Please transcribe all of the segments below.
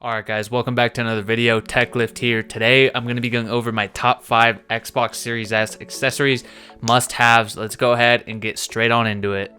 Alright guys, welcome back to another video. TechLift here. Today I'm going to be going over my top 5 Xbox Series S accessories, must-haves. Let's go ahead and get straight on into it.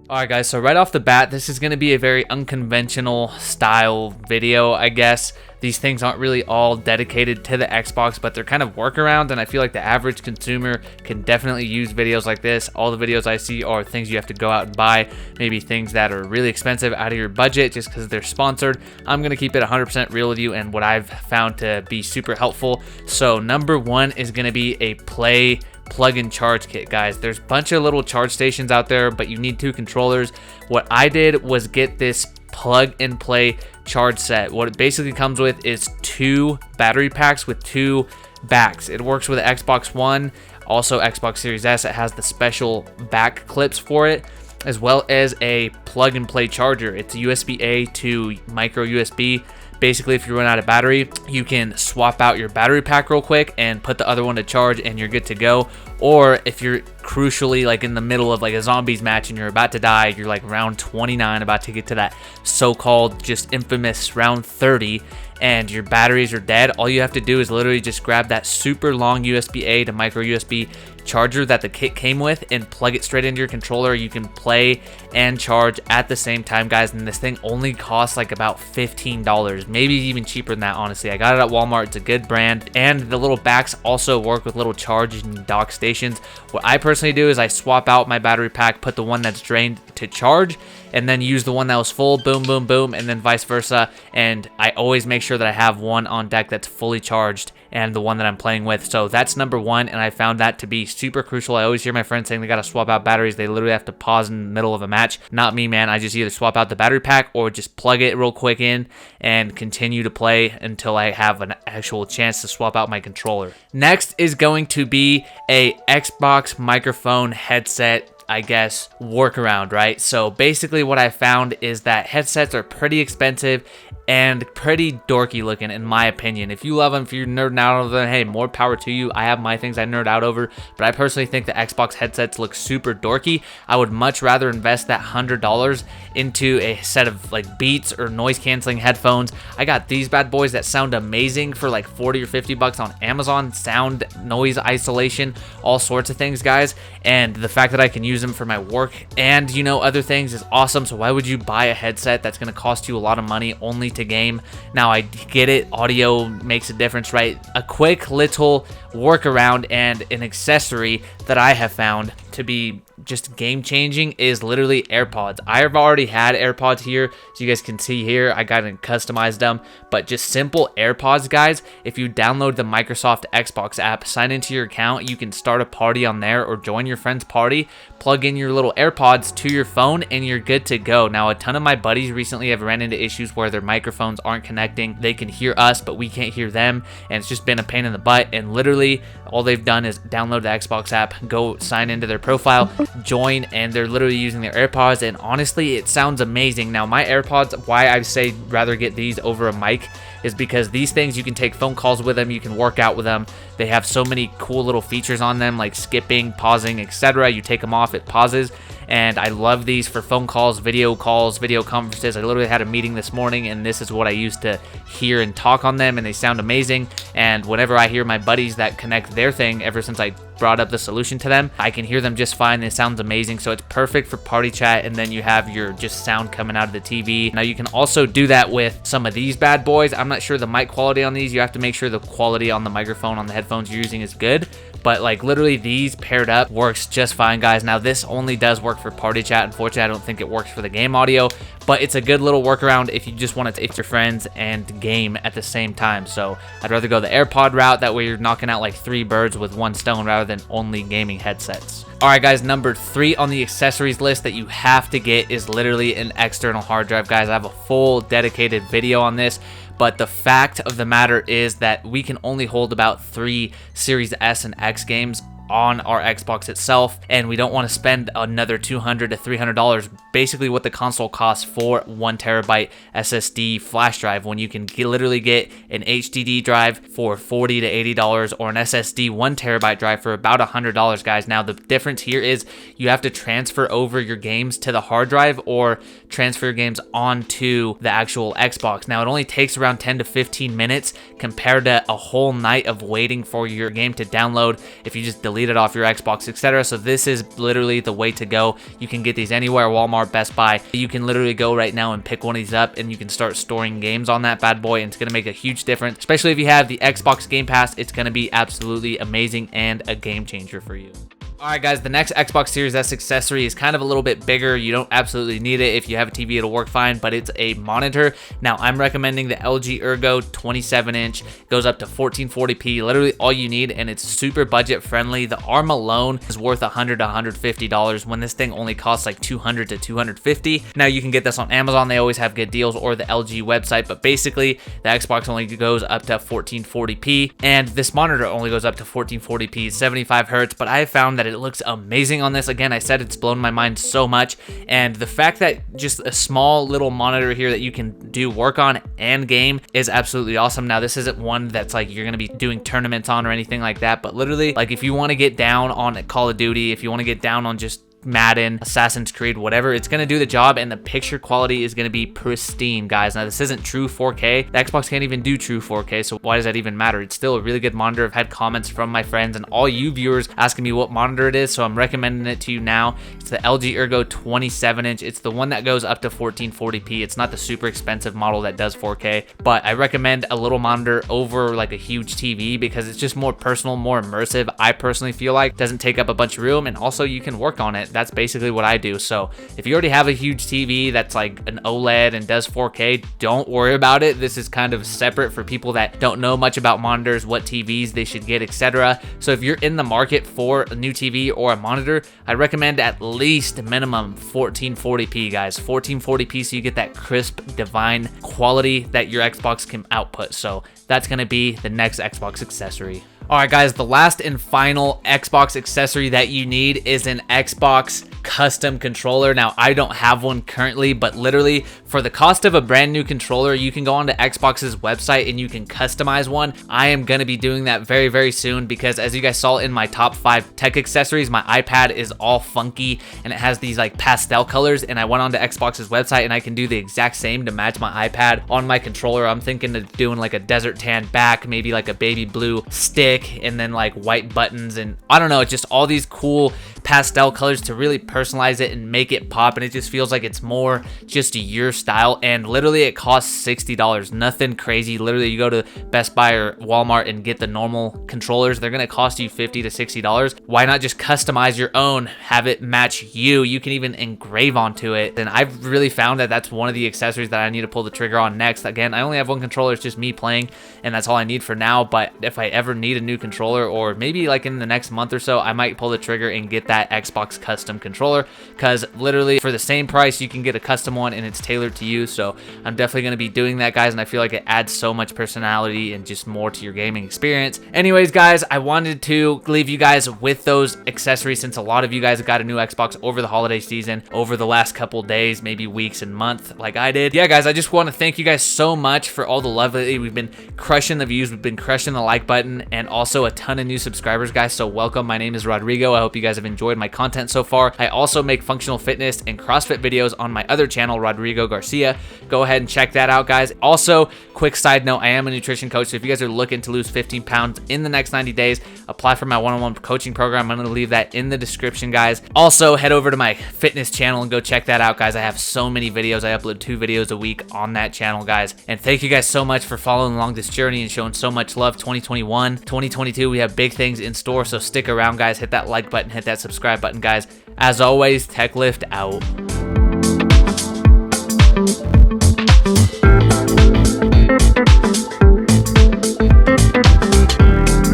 Alright guys, so right off the bat, this is going to be a very unconventional style video, I guess. These things aren't really all dedicated to the Xbox, but they're kind of workaround, and I feel like the average consumer can definitely use videos like this. All the videos I see are things you have to go out and buy, maybe things that are really expensive out of your budget just because they're sponsored. I'm going to keep it 100% real with you and what I've found to be super helpful. So number one is going to be a plug-in charge kit, guys. There's a bunch of little charge stations out there, but you need 2 controllers. What I did was get this plug and play charge set. What it basically comes with is 2 battery packs with 2 backs. It works with the Xbox One, also Xbox Series S. It has the special back clips for it, as well as a plug and play charger. It's USB-A to micro USB. Basically, if you run out of battery, you can swap out your battery pack real quick and put the other one to charge and you're good to go. Or if you're crucially like in the middle of like a zombies match and you're about to die, you're like round 29 about to get to that so-called just infamous round 30 and your batteries are dead, all you have to do is literally just grab that super long USB-A to micro USB charger that the kit came with and plug it straight into your controller. You can play and charge at the same time, guys, and this thing only costs like about $15, maybe even cheaper than that, honestly. I got it at Walmart. It's a good brand, and the little backs also work with little charging dock stations. What I personally do is I swap out my battery pack, put the one that's drained to charge, and then use the one that was full, boom, boom, boom, and then vice versa. And I always make sure that I have one on deck that's fully charged and the one that I'm playing with. So that's number one, and I found that to be super crucial. I always hear my friends saying they gotta swap out batteries. They literally have to pause in the middle of a match. Not me, man. I just either swap out the battery pack or just plug it real quick in and continue to play until I have an actual chance to swap out my controller. Next is going to be a Xbox microphone headset, I guess, workaround, right? So basically what I found is that headsets are pretty expensive and pretty dorky looking, in my opinion. If you love them, if you're nerding out over them, hey, more power to you. I have my things I nerd out over, but I personally think the Xbox headsets look super dorky. I would much rather invest that $100 into a set of like Beats or noise canceling headphones. I got these bad boys that sound amazing for like 40 or 50 bucks on Amazon. Sound, noise isolation, all sorts of things, guys. And the fact that I can use them for my work and, you know, other things is awesome. So why would you buy a headset that's going to cost you a lot of money only to game? Now, I get it, audio makes a difference, right? A quick little workaround and an accessory that I have found to be just game changing is literally AirPods. I've already had AirPods here, so you guys can see here I got and customized them, but just simple AirPods, guys. If you download the Microsoft Xbox app, sign into your account, you can start a party on there or join your friend's party, plug in your little AirPods to your phone, and you're good to go. Now, a ton of my buddies recently have ran into issues where their microphones aren't connecting. They can hear us, but we can't hear them, and it's just been a pain in the butt. And literally all they've done is download the Xbox app, go sign into their profile, join, and they're literally using their AirPods, and honestly it sounds amazing. Now, my AirPods, why I say rather get these over a mic is because these things, you can take phone calls with them, you can work out with them. They have so many cool little features on them, like skipping, pausing, etc. You take them off, it pauses. And I love these for phone calls, video conferences. I literally had a meeting this morning, and this is what I used to hear and talk on them, and they sound amazing. And whenever I hear my buddies that connect their thing, ever since I brought up the solution to them, I can hear them just fine. It sounds amazing. So it's perfect for party chat, and then you have your just sound coming out of the TV. Now, you can also do that with some of these bad boys. I'm not sure the mic quality on these. You have to make sure the quality on the microphone on the headphones you're using is good. But like literally these paired up works just fine, guys. Now, this only does work for party chat. Unfortunately, I don't think it works for the game audio, but it's a good little workaround if you just want to take your friends and game at the same time. So I'd rather go the AirPod route. That way you're knocking out like 3 birds with 1 stone rather than only gaming headsets. All right, guys, number 3 on the accessories list that you have to get is literally an external hard drive, guys. I have a full dedicated video on this. But the fact of the matter is that we can only hold about 3 Series S and X games on our Xbox itself, and we don't want to spend another $200 to $300, basically what the console costs for 1 terabyte SSD flash drive, when you can literally get an HDD drive for $40 to $80 or an SSD 1 terabyte drive for about $100, guys. Now the difference here is you have to transfer over your games to the hard drive or transfer your games onto the actual Xbox. Now it only takes around 10 to 15 minutes compared to a whole night of waiting for your game to download if you just delete it off your Xbox, etc. So this is literally the way to go. You can get these anywhere, Walmart, Best Buy. You can literally go right now and pick one of these up, and you can start storing games on that bad boy, and it's going to make a huge difference, especially if you have the Xbox Game Pass. It's going to be absolutely amazing and a game changer for you. Alright guys, the next Xbox Series S accessory is kind of a little bit bigger. You don't absolutely need it. If you have a TV, it'll work fine, but it's a monitor. Now, I'm recommending the LG Ergo 27-inch. It goes up to 1440p, literally all you need, and it's super budget friendly. The ARM alone is worth $100 to $150 when this thing only costs like $200 to $250. Now, you can get this on Amazon. They always have good deals, or the LG website, but basically, the Xbox only goes up to 1440p, and this monitor only goes up to 1440p, 75 hertz, but I have found that it looks amazing on this. Again, I said it's blown my mind so much, and the fact that just a small little monitor here that you can do work on and game is absolutely awesome. Now, this isn't one that's like you're gonna be doing tournaments on or anything like that, but literally, like if you want to get down on Call of Duty, if you want to get down on just Madden, Assassin's Creed, whatever, it's going to do the job, and the picture quality is going to be pristine, guys. Now, this isn't true 4K. The Xbox can't even do true 4K, so why does that even matter? It's still a really good monitor. I've had comments from my friends and all you viewers asking me what monitor it is, so I'm recommending it to you now. It's the LG Ergo 27-inch. It's the one that goes up to 1440p. It's not the super expensive model that does 4K, but I recommend a little monitor over like a huge TV because it's just more personal, more immersive. I personally feel like it doesn't take up a bunch of room, and also you can work on it. That's basically what I do. So if you already have a huge TV that's like an OLED and does 4K, don't worry about it. This is kind of separate for people that don't know much about monitors, what TVs they should get, etc. So if you're in the market for a new TV or a monitor, I recommend at least minimum 1440p, guys. 1440p, so you get that crisp, divine quality that your Xbox can output. So that's going to be the next Xbox accessory. Alright guys, the last and final Xbox accessory that you need is an Xbox custom controller. Now, I don't have one currently, but literally for the cost of a brand new controller, you can go onto Xbox's website and you can customize one. I am going to be doing that very, very soon because as you guys saw in my top 5 tech accessories, my iPad is all funky and it has these like pastel colors, and I went onto Xbox's website and I can do the exact same to match my iPad on my controller. I'm thinking of doing like a desert tan back, maybe like a baby blue stick, and then like white buttons, and I don't know, just all these cool pastel colors to really personalize it and make it pop, and it just feels like it's more just your style. And literally it costs $60, nothing crazy. Literally you go to Best Buy or Walmart and get the normal controllers, they're gonna cost you $50 to $60. Why not just customize your own, have it match you? You can even engrave onto it, and I've really found that that's one of the accessories that I need to pull the trigger on next. Again, I only have one controller, it's just me playing, and that's all I need for now, but if I ever need a new controller, or maybe like in the next month or so, I might pull the trigger and get that Xbox custom controller, because literally for the same price you can get a custom one and it's tailored to you. So I'm definitely going to be doing that, guys, and I feel like it adds so much personality and just more to your gaming experience. Anyways, guys, I wanted to leave you guys with those accessories since a lot of you guys got a new Xbox over the holiday season, over the last couple days, maybe weeks and months like I did. Yeah, guys, I just want to thank you guys so much for all the love lately. We've been crushing the views, we've been crushing the like button, and also a ton of new subscribers, guys, so welcome. My name is Rodrigo. I hope you guys have enjoyed my content so far. I also make functional fitness and CrossFit videos on my other channel, Rodrigo Garcia. Go ahead and check that out, guys. Also, quick side note, I am a nutrition coach, so if you guys are looking to lose 15 pounds in the next 90 days, apply for my one-on-one coaching program. I'm going to leave that in the description, guys. Also, head over to my fitness channel and go check that out, guys. I have so many videos. I upload 2 videos a week on that channel, guys. And thank you guys so much for following along this journey and showing so much love. 2021, 2022, we have big things in store, so stick around, guys. Hit that like button, hit that subscribe button, guys. As always, TechLift out.